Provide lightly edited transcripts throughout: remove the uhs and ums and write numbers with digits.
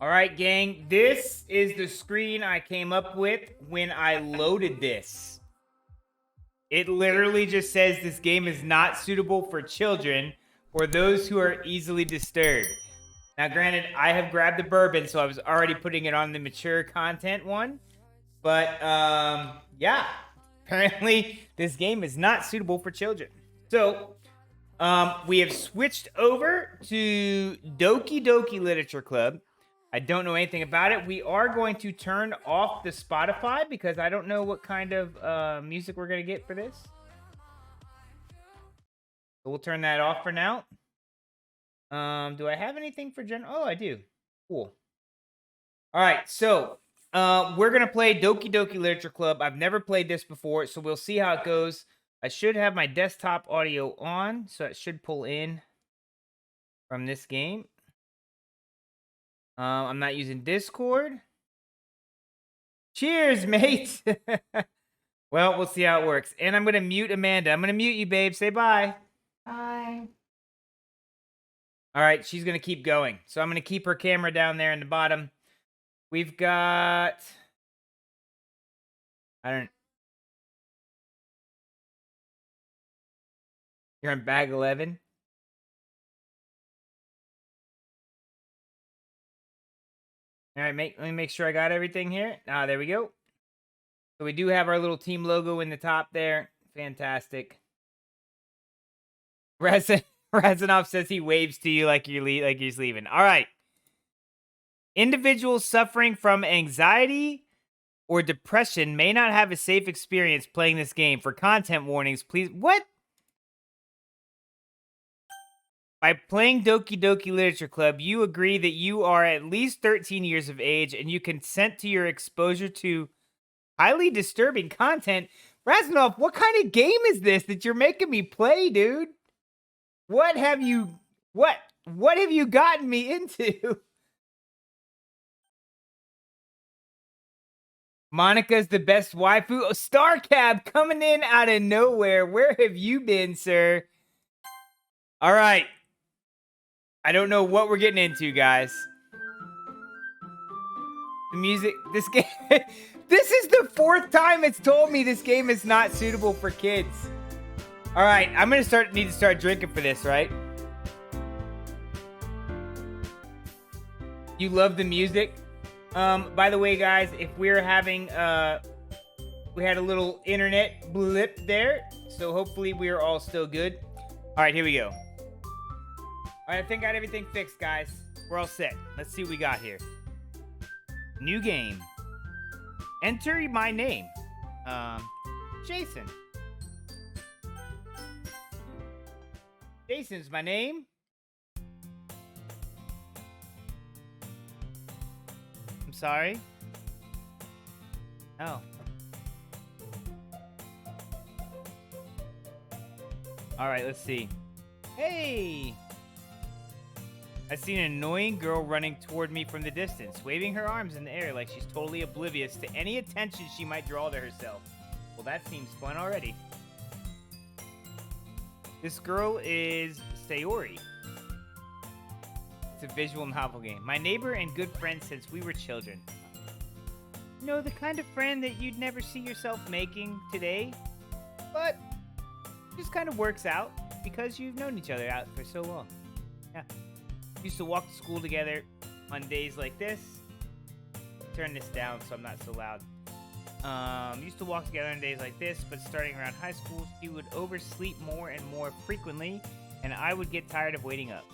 All right, gang. This is the screen I came up with when I loaded this. It literally just says this game is not suitable for children or those who are easily disturbed. Now, granted, I have grabbed the bourbon, so I was already putting it on the mature content one. But, yeah. Apparently, this game is not suitable for children. So, we have switched over to Doki Doki Literature Club. I don't know anything about it. We are going to turn off the Spotify because I don't know what kind of music we're going to get for this. So we'll turn that off for now. Do I have anything for general? Oh, I do. Cool. All right, so we're going to play Doki Doki Literature Club. I've never played this before, so we'll see how it goes. I should have my desktop audio on, so it should pull in from this game. I'm not using Discord. Cheers, mate. Well, we'll see how it works. And I'm going to mute Amanda. I'm going to mute you, babe. Say bye. Bye. All right, she's going to keep going. So I'm going to keep her camera down there in the bottom. We've got... You're in bag 11? All right, let me make sure I got everything here. Ah, there we go. So we do have our little team logo in the top there. Fantastic. Razanov says he waves to you like he's leaving. All right. Individuals suffering from anxiety or depression may not have a safe experience playing this game. For content warnings, please... What? By playing Doki Doki Literature Club, you agree that you are at least 13 years of age and you consent to your exposure to highly disturbing content. Razanov, what kind of game is this that you're making me play, dude? What have you gotten me into? Monica's the best waifu. Oh, Starcab coming in out of nowhere. Where have you been, sir? All right. I don't know what we're getting into, guys. The music, this game, this is the 4th time it's told me this game is not suitable for kids. All right, I'm gonna need to start drinking for this, right? You love the music? By the way, guys, if we're having, we had a little internet blip there, so hopefully we're all still good. All right, here we go. All right, I think I got everything fixed, guys. We're all set. Let's see what we got here. New game. Enter my name. Jason. Jason's my name. I'm sorry. Oh. All right, let's see. Hey! I see an annoying girl running toward me from the distance, waving her arms in the air like she's totally oblivious to any attention she might draw to herself. Well, that seems fun already. This girl is Sayori. It's a visual novel game. My neighbor and good friend since we were children. You know, the kind of friend that you'd never see yourself making today, but just kind of works out because you've known each other out for so long. Yeah. Used to walk to school together on days like this. Turn this down so I'm not so loud. Used to walk together on days like this, but starting around high school, she would oversleep more and more frequently, and I would get tired of waiting up.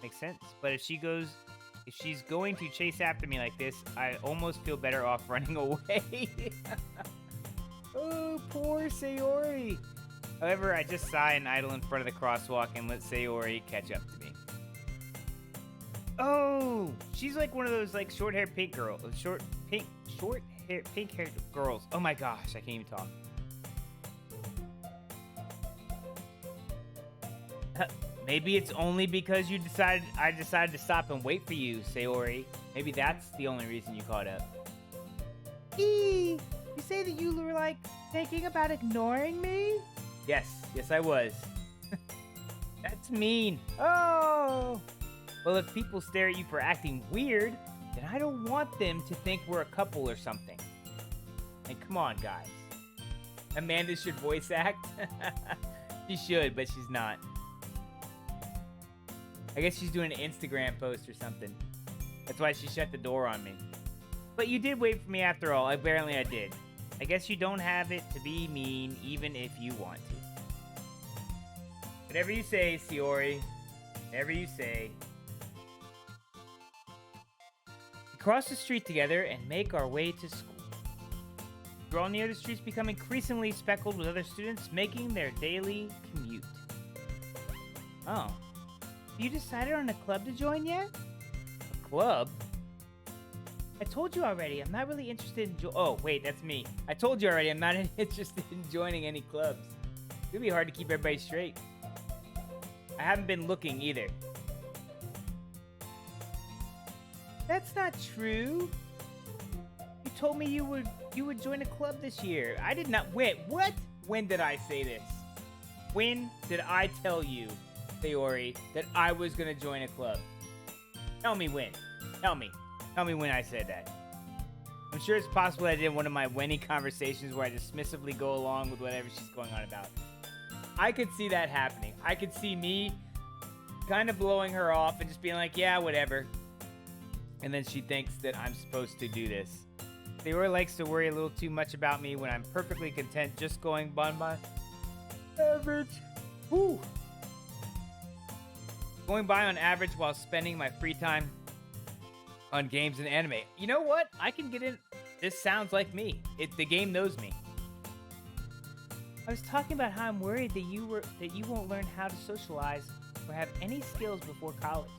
Makes sense. But if she's going to chase after me like this, I almost feel better off running away. Oh, poor Sayori. However, I just sigh and idle in front of the crosswalk and let Sayori catch up to me. Oh, she's like one of those like short-haired pink girls, pink-haired girls. Oh my gosh, I can't even talk. Maybe it's only because I decided to stop and wait for you, Sayori. Maybe that's the only reason you caught up. You say that you were like thinking about ignoring me? Yes, I was. That's mean. Oh. Well, if people stare at you for acting weird, then I don't want them to think we're a couple or something. And come on, guys. Amanda should voice act. She should, but she's not. I guess she's doing an Instagram post or something. That's why she shut the door on me. But you did wait for me after all. Apparently I did. I guess you don't have it to be mean, even if you want to. Whatever you say, Siori. Whatever you say. We cross the street together and make our way to school. We draw near the streets, become increasingly speckled with other students making their daily commute. Oh. You decided on a club to join yet? A club? I told you already, I'm not really interested in oh, wait, that's me. I told you already, I'm not interested in joining any clubs. It'll be hard to keep everybody straight. I haven't been looking either. That's not true. You told me you would join a club this year. I did not. Wait, what? When did I say this? When did I tell you, Sayori, that I was gonna join a club? Tell me when. Tell me. Tell me when I said that. I'm sure it's possible I did one of my Wenny conversations where I dismissively go along with whatever she's going on about. I could see that happening. I could see me kind of blowing her off and just being like, yeah, whatever. And then she thinks that I'm supposed to do this. Sayori likes to worry a little too much about me when I'm perfectly content just going by my average. Woo! Going by on average while spending my free time on games and anime. You know what? I can get in. This sounds like me. The game knows me. I was talking about how I'm worried that you won't learn how to socialize or have any skills before college.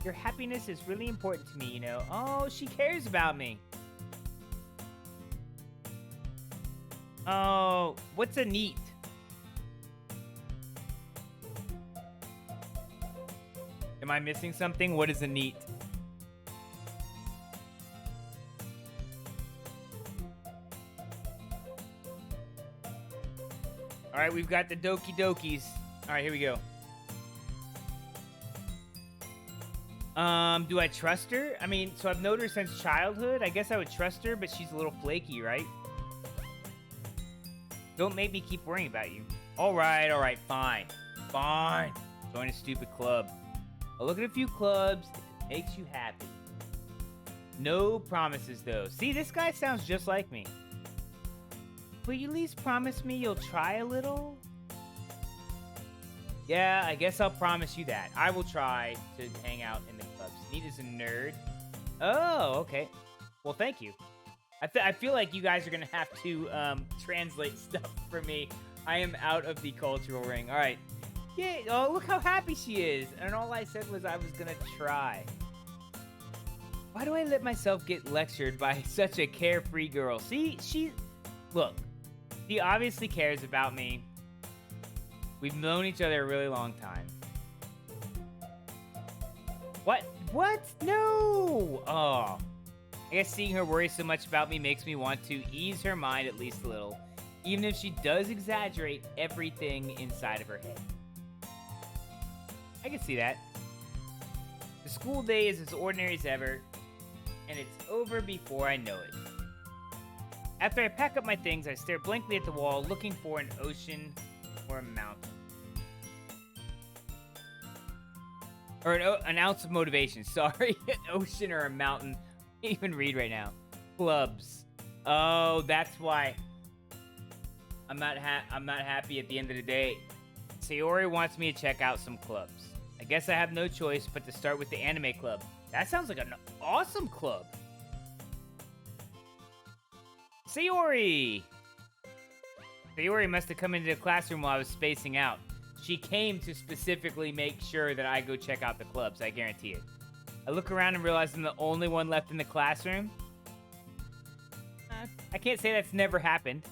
Your happiness is really important to me, you know. Oh, she cares about me. Oh, what's a neat? Am I missing something? What is a neat? All right, we've got the Doki Dokis. All right, here we go. Do I trust her? I mean, so I've known her since childhood. I guess I would trust her, but she's a little flaky, right? Don't make me keep worrying about you. All right, fine. Fine. Join a stupid club. I'll look at a few clubs if it makes you happy. No promises, though. See, this guy sounds just like me. Will you at least promise me you'll try a little? Yeah, I guess I'll promise you that. I will try to hang out in the clubs. Neat is a nerd. Oh, okay. Well, thank you. I feel like you guys are going to have to translate stuff for me. I am out of the cultural ring. All right. Yeah, oh, look how happy she is. And all I said was I was going to try. Why do I let myself get lectured by such a carefree girl? See, look, she obviously cares about me. We've known each other a really long time. What? What? No! Oh. I guess seeing her worry so much about me makes me want to ease her mind at least a little, even if she does exaggerate everything inside of her head. I can see that. The school day is as ordinary as ever, and it's over before I know it. After I pack up my things, I stare blankly at the wall, looking for an ocean or a mountain. Or an ounce of motivation, sorry. An ocean or a mountain. I can't even read right now. Clubs. Oh, that's why I'm not happy at the end of the day. Sayori wants me to check out some clubs. I guess I have no choice but to start with the anime club. That sounds like an awesome club. Sayori! Sayori must have come into the classroom while I was spacing out. She came to specifically make sure that I go check out the clubs, I guarantee it. I look around and realize I'm the only one left in the classroom. I can't say that's never happened.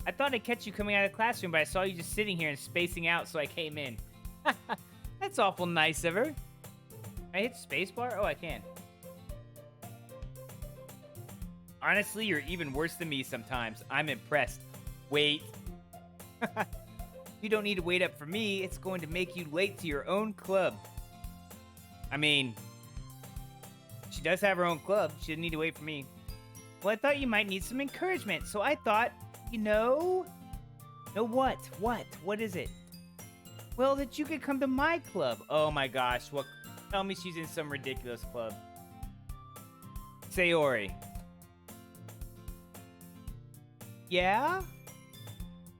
I thought I'd catch you coming out of the classroom, but I saw you just sitting here and spacing out, so I came in. That's awful nice of her. Can I hit spacebar? Oh, I can. Honestly, you're even worse than me sometimes. I'm impressed. Wait. You don't need to wait up for me. It's going to make you late to your own club. I mean, She does have her own club. She doesn't need to wait for me. Well, I thought you might need some encouragement, so I thought, you know... No, what? What is it? Well, that you could come to my club. Oh my gosh, what? Tell me she's in some ridiculous club. Sayori. Yeah?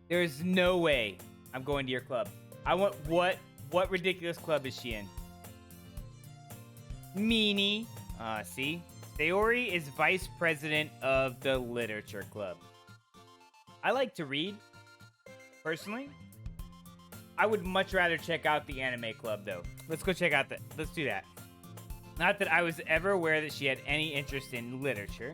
There's no way I'm going to your club. I want... What ridiculous club is she in? Meanie. See? Sayori is vice president of the literature club. I like to read, personally. I would much rather check out the anime club, though. Let's go check out let's do that. Not that I was ever aware that she had any interest in literature.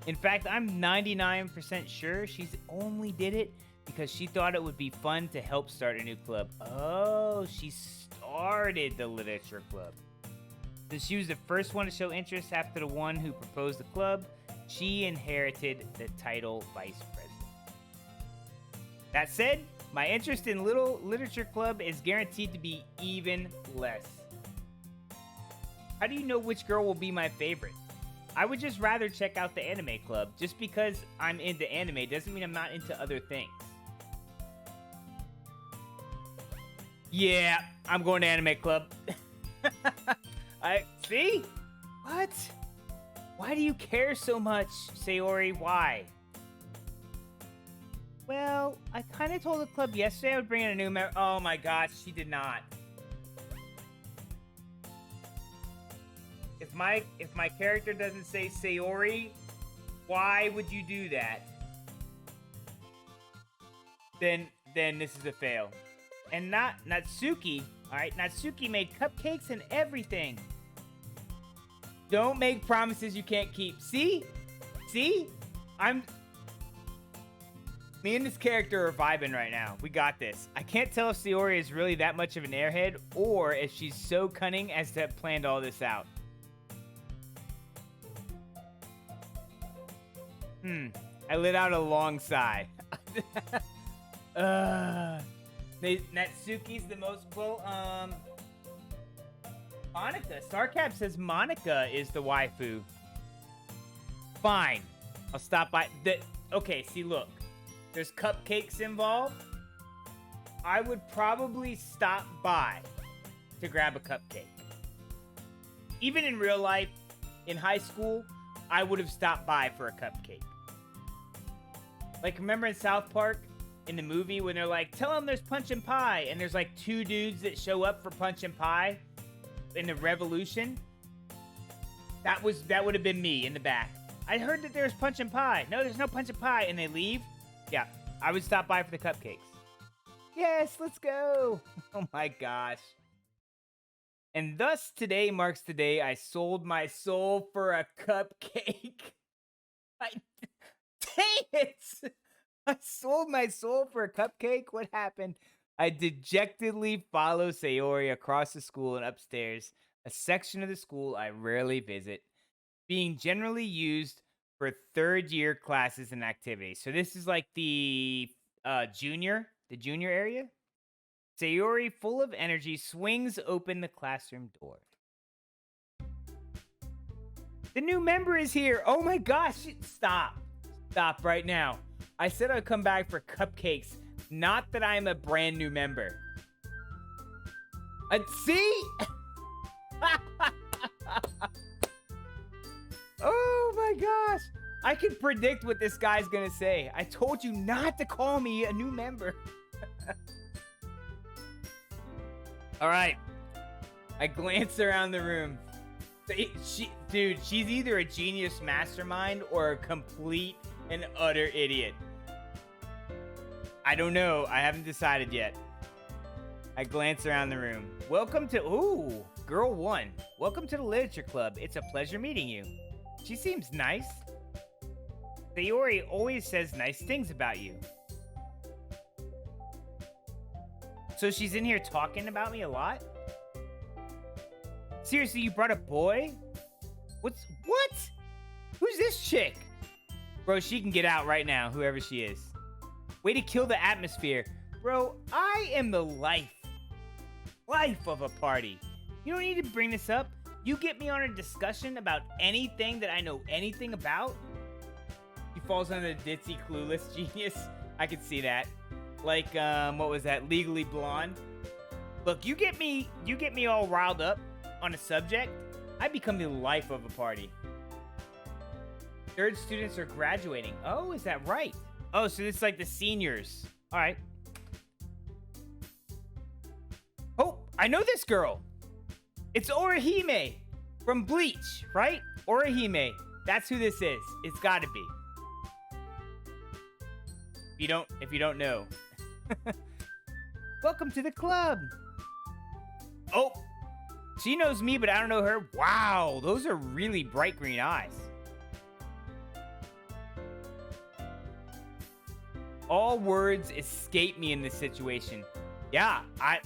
In fact, I'm 99% sure she's only did it because she thought it would be fun to help start a new club. Oh, she started the literature club. Since she was the first one to show interest after the one who proposed the club, she inherited the title vice president. That said, my interest in Little Literature Club is guaranteed to be even less. How do you know which girl will be my favorite? I would just rather check out the anime club. Just because I'm into anime doesn't mean I'm not into other things. Yeah, I'm going to anime club. See? What? Why do you care so much, Sayori? Why? Well, I kind of told the club yesterday I would bring in a new member. Oh my gosh, she did not. If my character doesn't say Sayori, why would you do that? Then this is a fail. And Natsuki, all right? Natsuki made cupcakes and everything. Don't make promises you can't keep. See? Me and this character are vibing right now. We got this. I can't tell if Sayori is really that much of an airhead or if she's so cunning as to have planned all this out. I let out a long sigh. Natsuki's the most... Well, Monica. Sarkap says Monica is the waifu. Fine. I'll stop by... Okay, see, look. There's cupcakes involved. I would probably stop by to grab a cupcake. Even in real life, in high school, I would have stopped by for a cupcake. Like, remember in South Park, in the movie, when they're like, tell them there's punch and pie, and there's like 2 dudes that show up for punch and pie in the revolution? That would have been me in the back. I heard that there's punch and pie. No, there's no punch and pie, and they leave. Yeah, I would stop by for the cupcakes. Yes, let's go. Oh my gosh. And thus today marks the day I sold my soul for a cupcake. Dang it! I sold my soul for a cupcake? What happened? I dejectedly follow Sayori across the school and upstairs, a section of the school I rarely visit, being generally used for third-year classes and activities. So this is like the junior area. Sayori, full of energy, swings open the classroom door. The new member is here. Oh my gosh. Stop right now. I said I'd come back for cupcakes, not that I'm a brand new member. See? Oh my gosh. I can predict what this guy's gonna say. I told you not to call me a new member. All right. I glance around the room. Dude, she's either a genius mastermind or a complete and utter idiot. I don't know. I haven't decided yet. I glance around the room. Welcome to... Ooh, girl 1. Welcome to the literature club. It's a pleasure meeting you. She seems nice. Sayori always says nice things about you. So she's in here talking about me a lot? Seriously, you brought a boy? What? Who's this chick? Bro, she can get out right now, whoever she is. Way to kill the atmosphere. Bro, I am the life of a party. You don't need to bring this up. You get me on a discussion about anything that I know anything about? He falls under the ditzy clueless genius. I could see that. Like, what was that? Legally Blonde. Look, you get me all riled up on a subject, I become the life of a party. Third students are graduating. Oh, is that right? Oh, so it's like the seniors. All right. Oh, I know this girl. It's Orihime from Bleach, right? Orihime. That's who this is. It's got to be. If you don't know. Welcome to the club. Oh, she knows me, but I don't know her. Wow, those are really bright green eyes. All words escape me in this situation. Yeah, I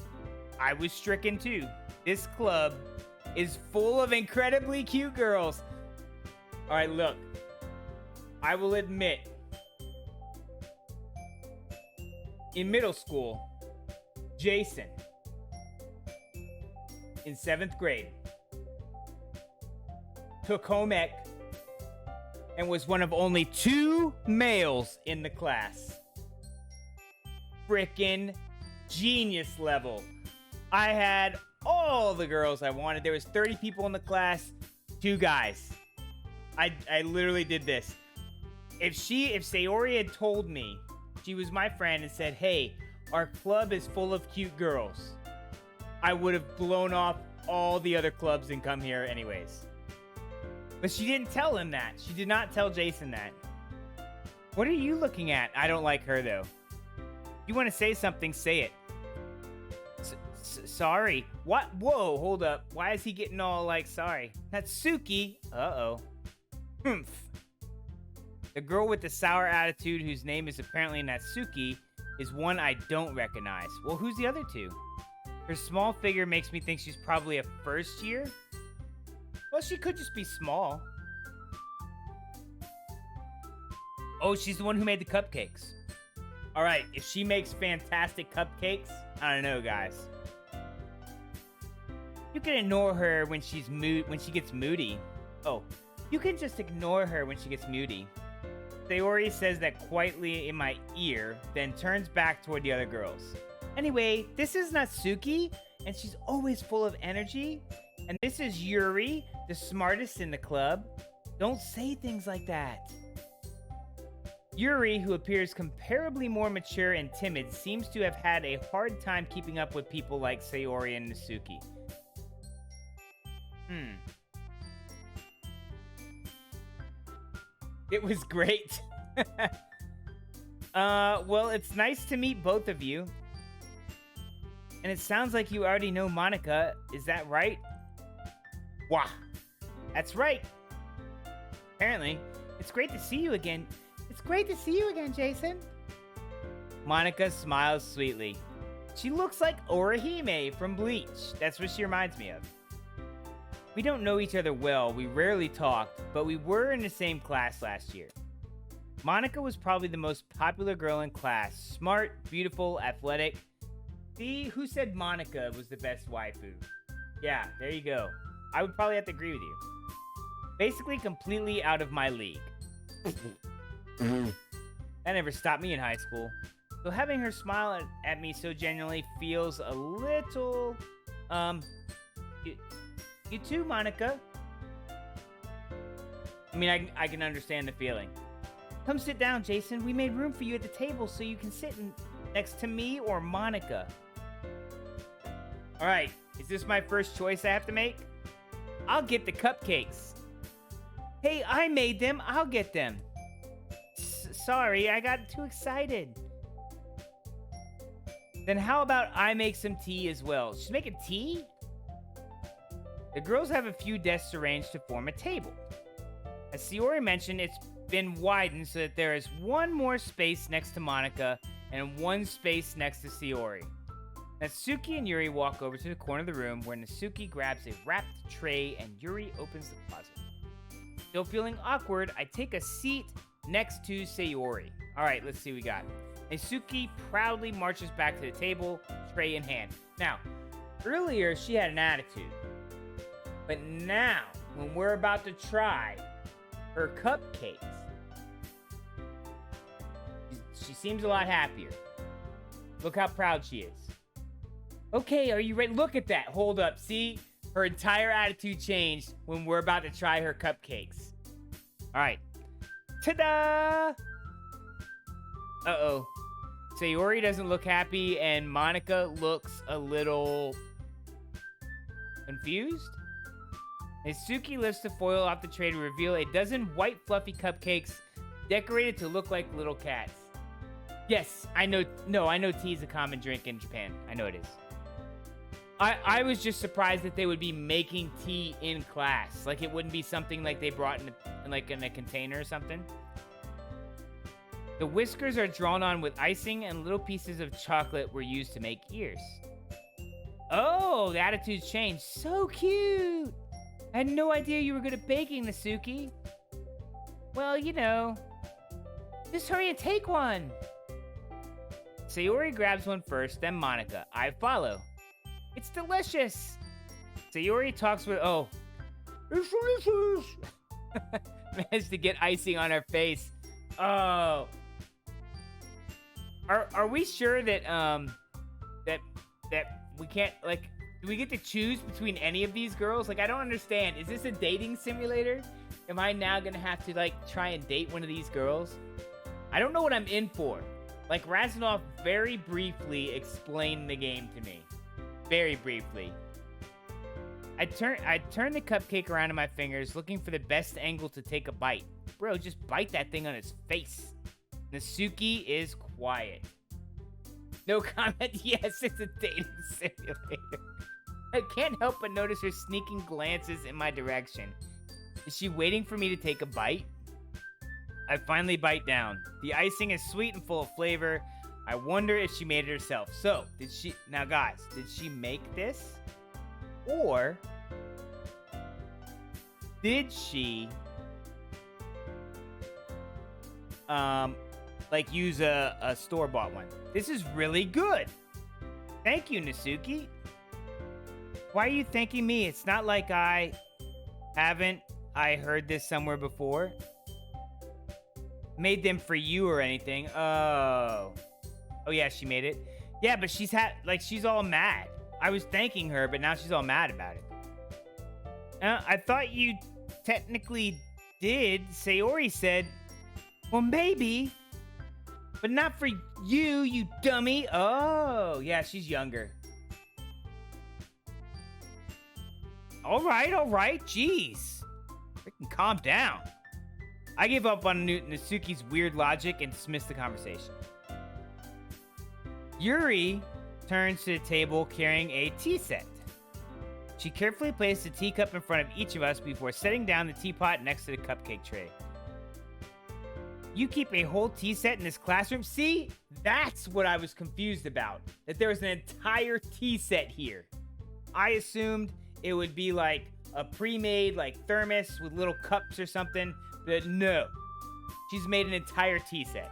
was stricken too. This club is full of incredibly cute girls. All right, look. I will admit, in middle school, Jason, in 7th grade, took home ec and was one of only 2 males in the class. Frickin' genius level. I had all the girls I wanted. There was 30 people in the class, 2 guys. I literally did this. If Sayori had told me she was my friend and said, hey, our club is full of cute girls, I would have blown off all the other clubs and come here anyways. But she didn't tell him that. She did not tell Jason that. What are you looking at? I don't like her, though. If you want to say something, say it. Sorry. What? Whoa, hold up. Why is he getting all like, sorry? Natsuki. Uh-oh. Humph. The girl with the sour attitude, whose name is apparently Natsuki, is one I don't recognize. Well, who's the other 2? Her small figure makes me think she's probably a first year. Well, she could just be small. Oh, she's the one who made the cupcakes. All right, if she makes fantastic cupcakes, I don't know, guys. You can ignore her when she gets moody. Oh, you can just ignore her when she gets moody. Sayori says that quietly in my ear, then turns back toward the other girls. Anyway, this is Natsuki, and she's always full of energy. And this is Yuri, the smartest in the club. Don't say things like that. Yuri, who appears comparably more mature and timid, seems to have had a hard time keeping up with people like Sayori and Natsuki. It was great. Well, it's nice to meet both of you. And it sounds like you already know Monica. Is that right? Wah. That's right. Apparently. It's great to see you again. It's great to see you again, Jason. Monica smiles sweetly. She looks like Orihime from Bleach. That's what she reminds me of. We don't know each other well. We rarely talked, but we were in the same class last year. Monica was probably the most popular girl in class. Smart, beautiful, athletic. See, who said Monica was the best waifu? Yeah, there you go. I would probably have to agree with you. Basically completely out of my league. That never stopped me in high school. So having her smile at me so genuinely feels a little... You too, Monica. I mean, I can understand the feeling. Come sit down, Jason. We made room for you at the table so you can sit next to me or Monica. All right, is this my first choice I have to make? I'll get the cupcakes. Hey, I made them. I'll get them. Sorry, I got too excited. Then how about I make some tea as well? She's making tea? The girls have a few desks arranged to form a table. As Sayori mentioned, it's been widened so that there is one more space next to Monica and one space next to Sayori. Natsuki and Yuri walk over to the corner of the room where Natsuki grabs a wrapped tray and Yuri opens the closet. Still feeling awkward, I take a seat next to Sayori. All right, let's see what we got. Natsuki proudly marches back to the table, tray in hand. Now, earlier she had an attitude. But now, when we're about to try her cupcakes, she seems a lot happier. Look how proud she is. Okay, are you ready? Look at that. Hold up. See? Her entire attitude changed when we're about to try her cupcakes. All right. Ta-da! Uh-oh. Sayori doesn't look happy, and Monica looks a little confused. Suki lifts the foil off the tray to reveal a dozen white fluffy cupcakes decorated to look like little cats. Yes, I know. No, I know tea is a common drink in Japan. I know it is. I was just surprised that they would be making tea in class. Like, it wouldn't be something like they brought in a container or something. The whiskers are drawn on with icing, and little pieces of chocolate were used to make ears. Oh, the attitude's changed. So cute. I had no idea you were good at baking, Nasuki. Well, you know. Just hurry and take one. Sayori grabs one first, then Monica. I follow. It's delicious. Sayori talks with, it's delicious. Managed to get icing on her face. Oh. Are we sure that that we can't, like, do we get to choose between any of these girls? Like, I don't understand. Is this a dating simulator? Am I now gonna have to, like, try and date one of these girls? I don't know what I'm in for. Like, Razanov very briefly explained the game to me. Very briefly. I turn the cupcake around in my fingers, looking for the best angle to take a bite. Bro, just bite that thing on his face. Nasuki is quiet. No comment. Yes, it's a dating simulator. I can't help but notice her sneaking glances in my direction. Is she waiting for me to take a bite? I finally bite down. The icing is sweet and full of flavor. I wonder if she made it herself. So, now guys, did she make this? Or did she, like, use a store-bought one? This is really good. Thank you, Nasuki. Why are you thanking me? It's not like I heard this somewhere before. Made them for you or anything. Oh, yeah, she made it. Yeah, but she's all mad. I was thanking her, but now she's all mad about it. I thought you technically did. Sayori said, well, maybe, but not for you, you dummy. Oh, yeah, she's younger. All right, jeez. Freaking calm down. I gave up on Nasuki's weird logic and dismissed the conversation. Yuri turns to the table carrying a tea set. She carefully placed a teacup in front of each of us before setting down the teapot next to the cupcake tray. You keep a whole tea set in this classroom? See? That's what I was confused about. That there was an entire tea set here. I assumed it would be like a pre-made like thermos with little cups or something. But no. She's made an entire tea set.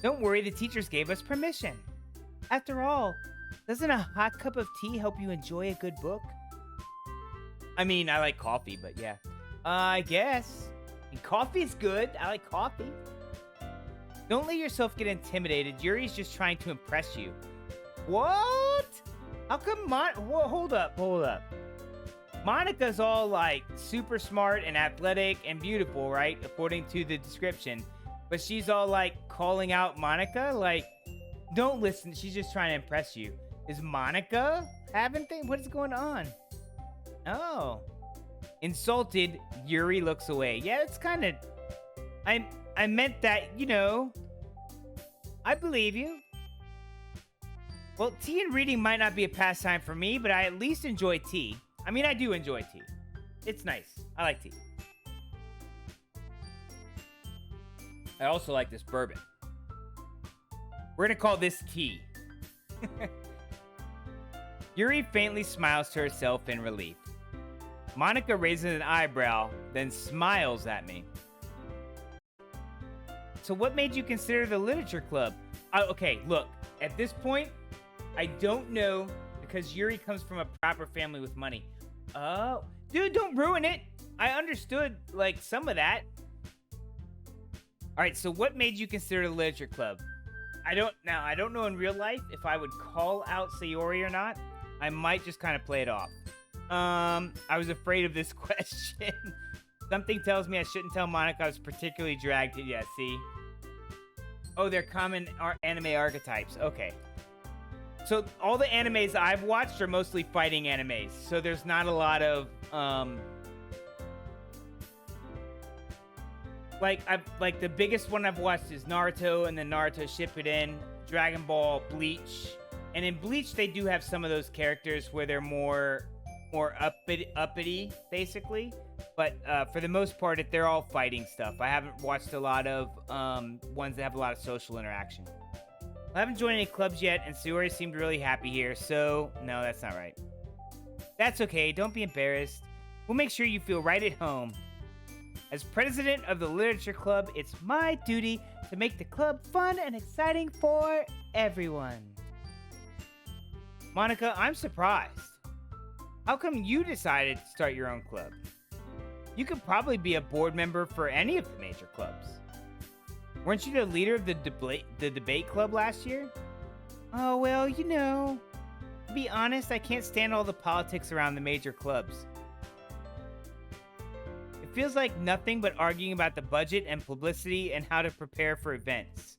Don't worry, the teachers gave us permission. After all, doesn't a hot cup of tea help you enjoy a good book? I mean, I like coffee, but yeah. I guess. And coffee's good. I like coffee. Don't let yourself get intimidated. Yuri's just trying to impress you. What? How come Whoa, hold up. Monica's all, like, super smart and athletic and beautiful, right? According to the description. But she's all, like, calling out Monica? Like, don't listen. She's just trying to impress you. Is Monica having things? What is going on? Oh. Insulted, Yuri looks away. Yeah, it's kind of... I meant that, you know... I believe you. Well, tea and reading might not be a pastime for me, but I at least enjoy tea. I mean, I do enjoy tea. It's nice. I like tea. I also like this bourbon. We're gonna call this tea. Yuri faintly smiles to herself in relief. Monica raises an eyebrow, then smiles at me. So what made you consider the literature club? Okay, look, at this point, I don't know, because Yuri comes from a proper family with money. Oh, dude, don't ruin it. I understood, like, some of that. All right, so what made you consider the literature club? I don't know in real life if I would call out Sayori or not. I might just kind of play it off. I was afraid of this question. Something tells me I shouldn't tell Monica I was particularly dragged to. Yeah, see? Oh, they're common anime archetypes. Okay. So all the animes I've watched are mostly fighting animes. So there's not a lot of like the biggest one I've watched is Naruto, and then Naruto Shippuden, Dragon Ball, Bleach. And in Bleach they do have some of those characters where they're more uppity basically. But for the most part, they're all fighting stuff. I haven't watched a lot of ones that have a lot of social interaction. I haven't joined any clubs yet, and Sayori seemed really happy here, so no, that's not right. That's okay, don't be embarrassed. We'll make sure you feel right at home. As president of the Literature Club, it's my duty to make the club fun and exciting for everyone. Monica, I'm surprised. How come you decided to start your own club? You could probably be a board member for any of the major clubs. Weren't you the leader of the debate club last year? Oh, well, you know. To be honest, I can't stand all the politics around the major clubs. It feels like nothing but arguing about the budget and publicity and how to prepare for events.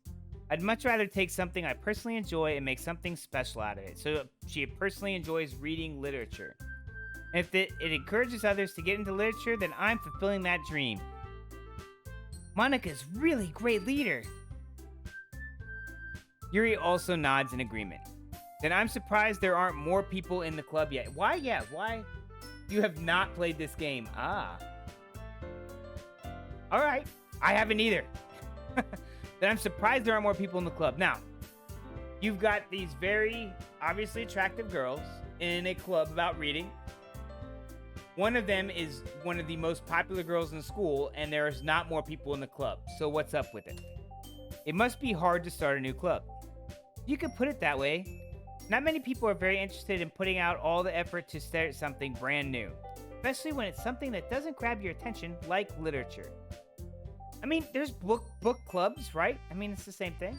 I'd much rather take something I personally enjoy and make something special out of it. So she personally enjoys reading literature. And if it encourages others to get into literature, then I'm fulfilling that dream. Monica's really great leader. Yuri also nods in agreement. Then I'm surprised there aren't more people in the club yet. Why? Yeah, why? You have not played this game. Ah. All right. I haven't either. Then I'm surprised there aren't more people in the club. Now, you've got these very obviously attractive girls in a club about reading. One of them is one of the most popular girls in school, and there's not more people in the club. So what's up with it? It must be hard to start a new club. You could put it that way. Not many people are very interested in putting out all the effort to start something brand new, especially when it's something that doesn't grab your attention, like literature. I mean, there's book clubs, right? I mean, it's the same thing.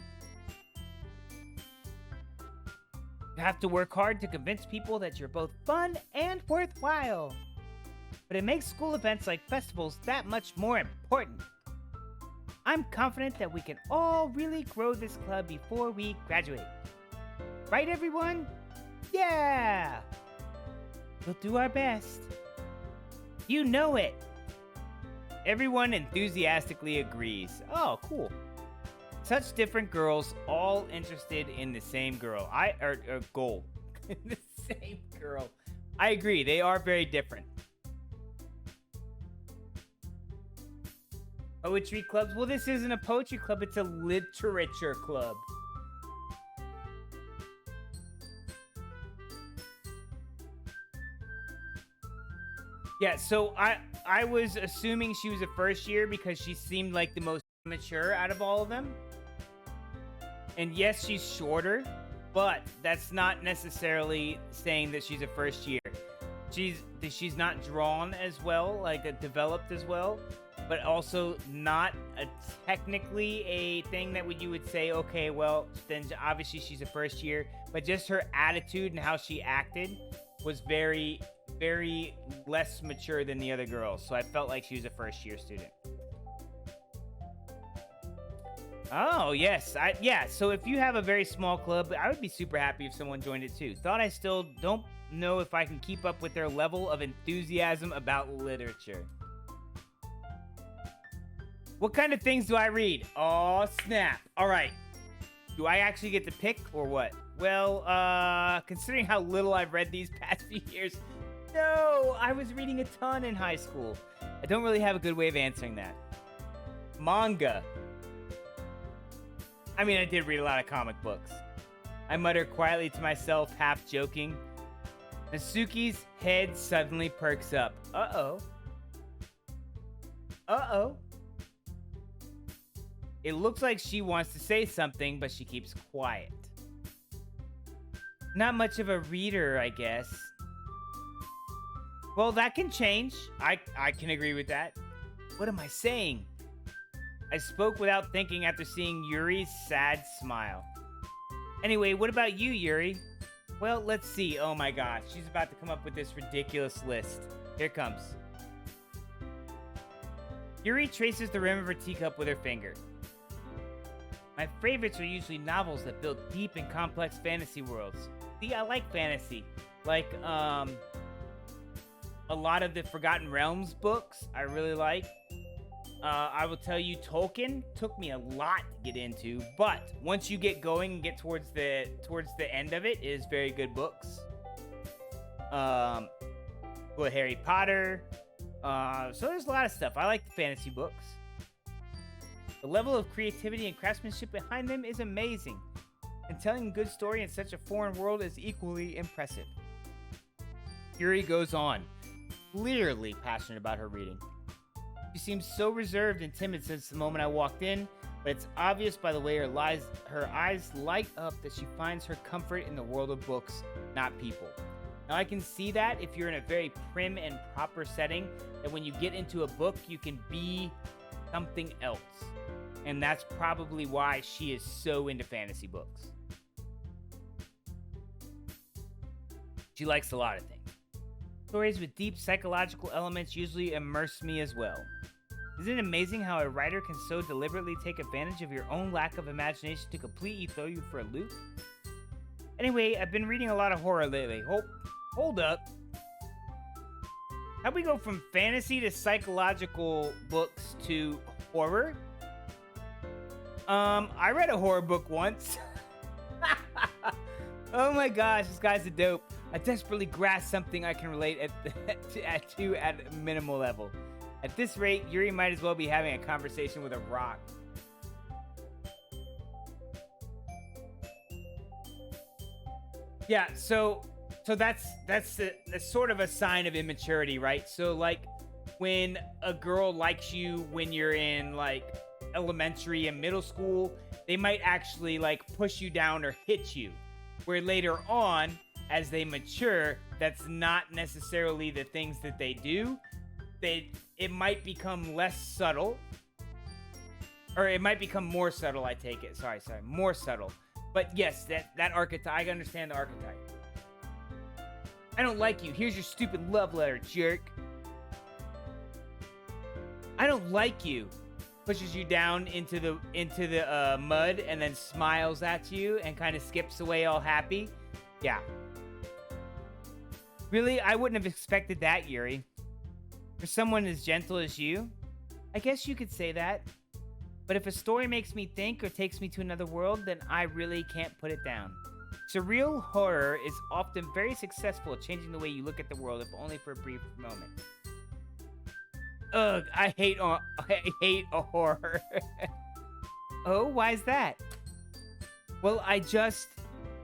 You have to work hard to convince people that you're both fun and worthwhile. But it makes school events like festivals that much more important. I'm confident that we can all really grow this club before we graduate. Right, everyone? Yeah! We'll do our best. You know it! Everyone enthusiastically agrees. Oh, cool. Such different girls, all interested in the same girl. Goal. The same girl. I agree, they are very different. Poetry clubs? Well, this isn't a poetry club, it's a literature club. Yeah, so I was assuming she was a first year because she seemed like the most mature out of all of them. And yes, she's shorter, but that's not necessarily saying that she's a first year. She's not drawn as well, like developed as well, but also not technically a thing that you would say, okay, well, then obviously she's a first year. But just her attitude and how she acted was very, very less mature than the other girls. So I felt like she was a first year student. Oh, yes. Yeah, so if you have a very small club, I would be super happy if someone joined it too. Thought I still don't know if I can keep up with their level of enthusiasm about literature. What kind of things do I read? Oh, snap. All right. Do I actually get to pick or what? Well, considering how little I've read these past few years, no, I was reading a ton in high school. I don't really have a good way of answering that. Manga. I mean, I did read a lot of comic books. I mutter quietly to myself, half joking. Nasuki's head suddenly perks up. Uh-oh. Uh-oh. It looks like she wants to say something, but she keeps quiet. Not much of a reader, I guess. Well, that can change. I can agree with that. What am I saying? I spoke without thinking after seeing Yuri's sad smile. Anyway, what about you, Yuri? Well, let's see. Oh my gosh, she's about to come up with this ridiculous list. Here it comes. Yuri traces the rim of her teacup with her finger. My favorites are usually novels that build deep and complex fantasy worlds. See, I like fantasy. Like, a lot of the Forgotten Realms books, I really like. I will tell you, Tolkien took me a lot to get into, but once you get going and get towards the end of it, it is very good books. Well, Harry Potter. So there's a lot of stuff. I like the fantasy books. The level of creativity and craftsmanship behind them is amazing, and telling a good story in such a foreign world is equally impressive. Yuri goes on, clearly passionate about her reading. She seems so reserved and timid since the moment I walked in, but it's obvious by the way her eyes light up that she finds her comfort in the world of books, not people. Now I can see that if you're in a very prim and proper setting, that when you get into a book, you can be something else. And that's probably why she is so into fantasy books. She likes a lot of things. Stories with deep psychological elements usually immerse me as well. Isn't it amazing how a writer can so deliberately take advantage of your own lack of imagination to completely throw you for a loop? Anyway, I've been reading a lot of horror lately. Hold up. How'd we go from fantasy to psychological books to horror? I read a horror book once. Oh my gosh, this guy's a dope. I desperately grasp something I can relate to at a minimal level. At this rate, Yuri might as well be having a conversation with a rock. Yeah, so that's sort of a sign of immaturity, right? So like when a girl likes you when you're in like elementary and middle school, they might actually like push you down or hit you. Where later on, as they mature, that's not necessarily the things that they do. It might become less subtle. Or it might become more subtle, I take it. Sorry, more subtle. But yes, that archetype, I understand the archetype. I don't like you. Here's your stupid love letter, jerk. I don't like you. Pushes you down into the mud and then smiles at you and kind of skips away all happy. Yeah. Really? I wouldn't have expected that, Yuri. For someone as gentle as you? I guess you could say that. But if a story makes me think or takes me to another world, then I really can't put it down. Surreal horror is often very successful at changing the way you look at the world, if only for a brief moment. Ugh, I hate a horror. Oh, why is that? Well,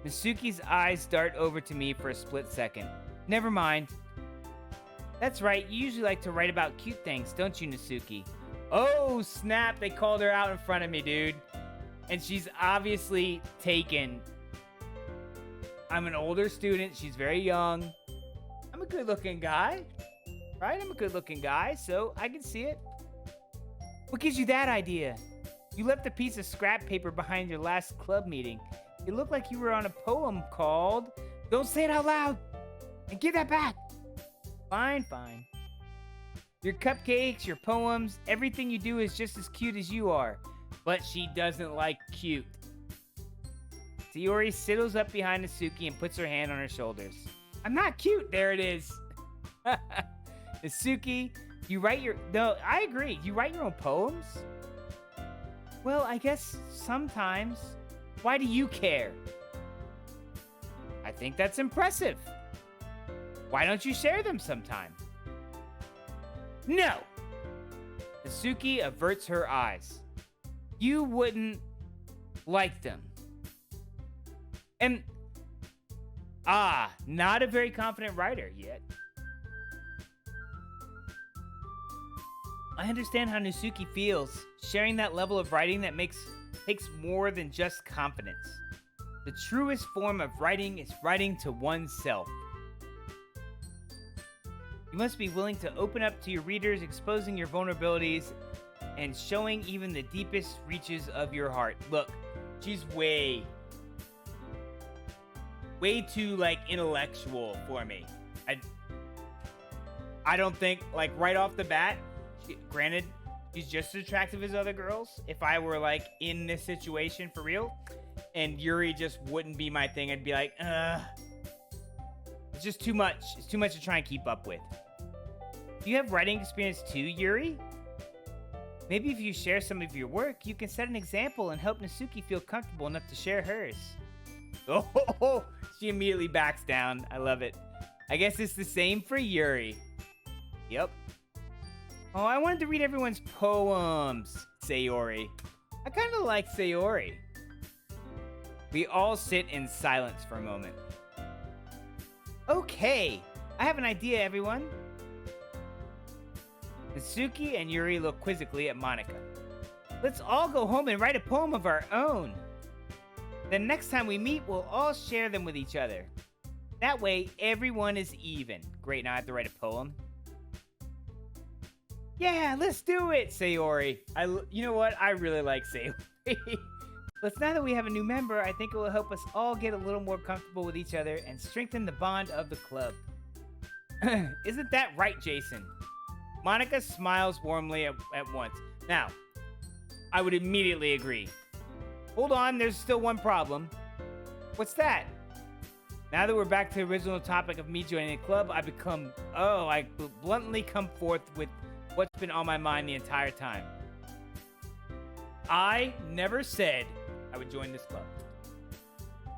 Misuki's eyes dart over to me for a split second. Never mind. That's right, you usually like to write about cute things, don't you, Nasuki? Oh, snap, they called her out in front of me, dude. And she's obviously taken. I'm an older student, she's very young. I'm a good-looking guy. Right? I'm a good-looking guy, so I can see it. What gives you that idea? You left a piece of scrap paper behind your last club meeting. It looked like you were on a poem called... Don't say it out loud! And give that back! Fine. Your cupcakes, your poems, everything you do is just as cute as you are. But she doesn't like cute. Sayori sidles up behind Nasuki and puts her hand on her shoulders. I'm not cute! There it is! Nasuki, you write your... No, I agree. You write your own poems? Well, I guess sometimes. Why do you care? I think that's impressive. Why don't you share them sometime? No! Nasuki averts her eyes. You wouldn't like them. And... not a very confident writer yet. I understand how Nasuki feels. Sharing that level of writing that takes more than just confidence. The truest form of writing is writing to oneself. You must be willing to open up to your readers, exposing your vulnerabilities and showing even the deepest reaches of your heart. Look, she's way too, like, intellectual for me. I don't think, like, right off the bat, granted, she's just as attractive as other girls. If I were, like, in this situation for real, and Yuri just wouldn't be my thing, I'd be like, it's just too much. It's too much to try and keep up with. Do you have writing experience too, Yuri? Maybe if you share some of your work, you can set an example and help Natsuki feel comfortable enough to share hers. Oh, she immediately backs down. I love it. I guess it's the same for Yuri. Yep. Oh, I wanted to read everyone's poems, Sayori. I kind of like Sayori. We all sit in silence for a moment. Okay, I have an idea, everyone. Natsuki and Yuri look quizzically at Monika. Let's all go home and write a poem of our own. Then next time we meet, we'll all share them with each other. That way, everyone is even. Great, now I have to write a poem. Yeah, let's do it, Sayori. You know what? I really like Sayori. But now that we have a new member, I think it will help us all get a little more comfortable with each other and strengthen the bond of the club. Isn't that right, Jason? Monika smiles warmly at once. Now, I would immediately agree. Hold on, there's still one problem. What's that? Now that we're back to the original topic of me joining the club, I bluntly come forth with what's been on my mind the entire time. I never said I would join this club.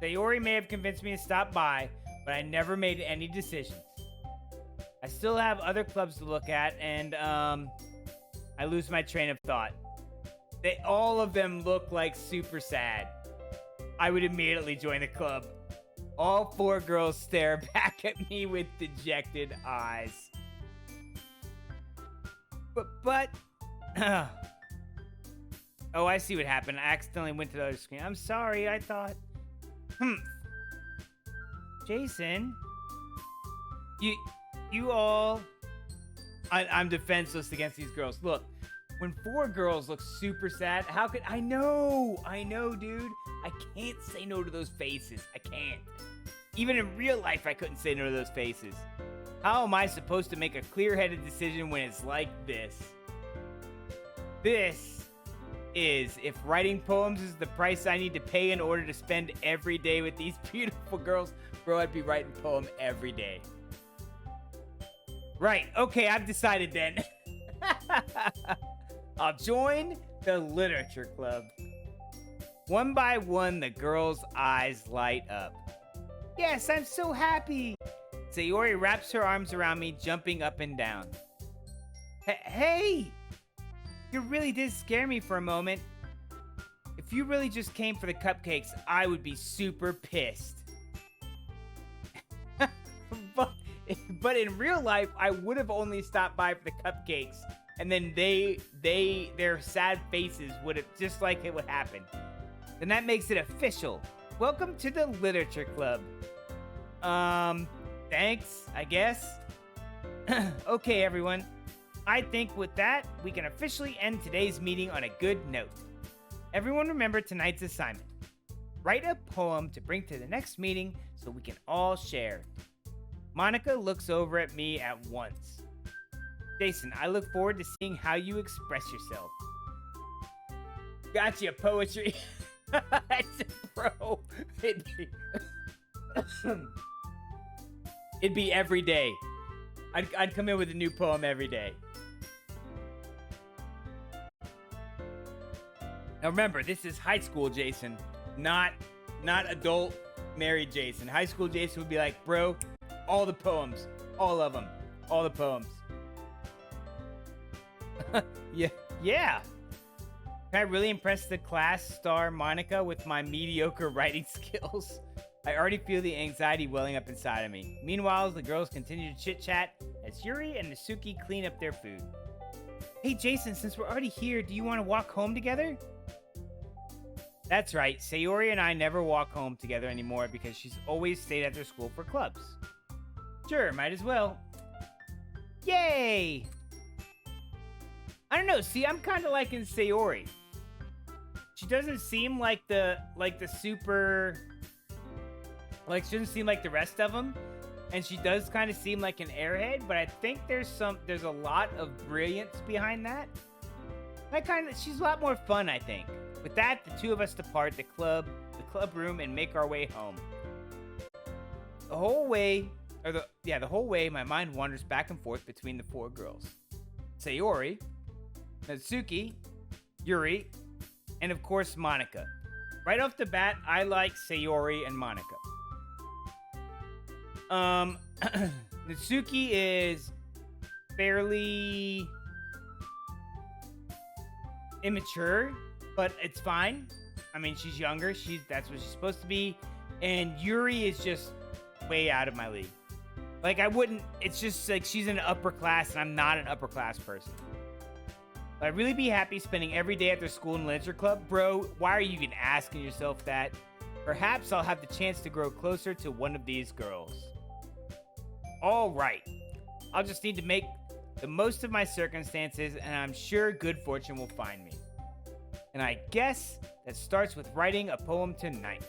Sayori may have convinced me to stop by, but I never made any decisions. I still have other clubs to look at, and I lose my train of thought. All of them look like super sad. I would immediately join the club. All 4 girls stare back at me with dejected eyes. But oh, I see what happened. I accidentally went to the other screen. I'm sorry, I thought... Jason? You all... I'm defenseless against these girls. Look, when 4 girls look super sad, how could... I know, dude. I can't say no to those faces. I can't. Even in real life, I couldn't say no to those faces. How am I supposed to make a clear-headed decision when it's like this? This is if writing poems is the price I need to pay in order to spend every day with these beautiful girls, bro, I'd be writing poem every day. Right, okay, I've decided then. I'll join the literature club. One by one, the girls' eyes light up. Yes, I'm so happy. Sayori wraps her arms around me, jumping up and down. Hey! You really did scare me for a moment. If you really just came for the cupcakes, I would be super pissed. but in real life, I would have only stopped by for the cupcakes, and then their sad faces would have, just like it would happen. Then that makes it official. Welcome to the literature club. Thanks, I guess. Okay, everyone. I think with that, we can officially end today's meeting on a good note. Everyone remember tonight's assignment. Write a poem to bring to the next meeting so we can all share. Monika looks over at me at once. Jason, I look forward to seeing how you express yourself. Gotcha, poetry. Bro, it'd be every day. I'd come in with a new poem every day. Now remember, this is high school Jason, not adult married Jason. High school Jason would be like, bro, all the poems, all of them, all the poems. Yeah. Can I really impress the class star Monika with my mediocre writing skills? I already feel the anxiety welling up inside of me. Meanwhile, the girls continue to chit-chat as Yuri and Natsuki clean up their food. Hey Jason, since we're already here, do you want to walk home together? That's right, Sayori and I never walk home together anymore because she's always stayed after school for clubs. Sure, might as well. Yay! I don't know. See, I'm kind of liking Sayori. She doesn't seem like the super, like, she doesn't seem like the rest of them, and she does kind of seem like an airhead. But I think there's a lot of brilliance behind that. She's a lot more fun, I think. With that, the two of us depart the club room, and make our way home. The whole way, my mind wanders back and forth between the four girls: Sayori, Natsuki, Yuri, and of course Monika. Right off the bat, I like Sayori and Monika. Natsuki is fairly immature, but it's fine. I mean, she's younger. That's what she's supposed to be. And Yuri is just way out of my league. Like, it's just like she's an upper class, and I'm not an upper class person. I'd really be happy spending every day after school in Literature Club. Bro, why are you even asking yourself that? Perhaps I'll have the chance to grow closer to one of these girls. All right. I'll just need to make the most of my circumstances, and I'm sure good fortune will find me. And I guess that starts with writing a poem tonight.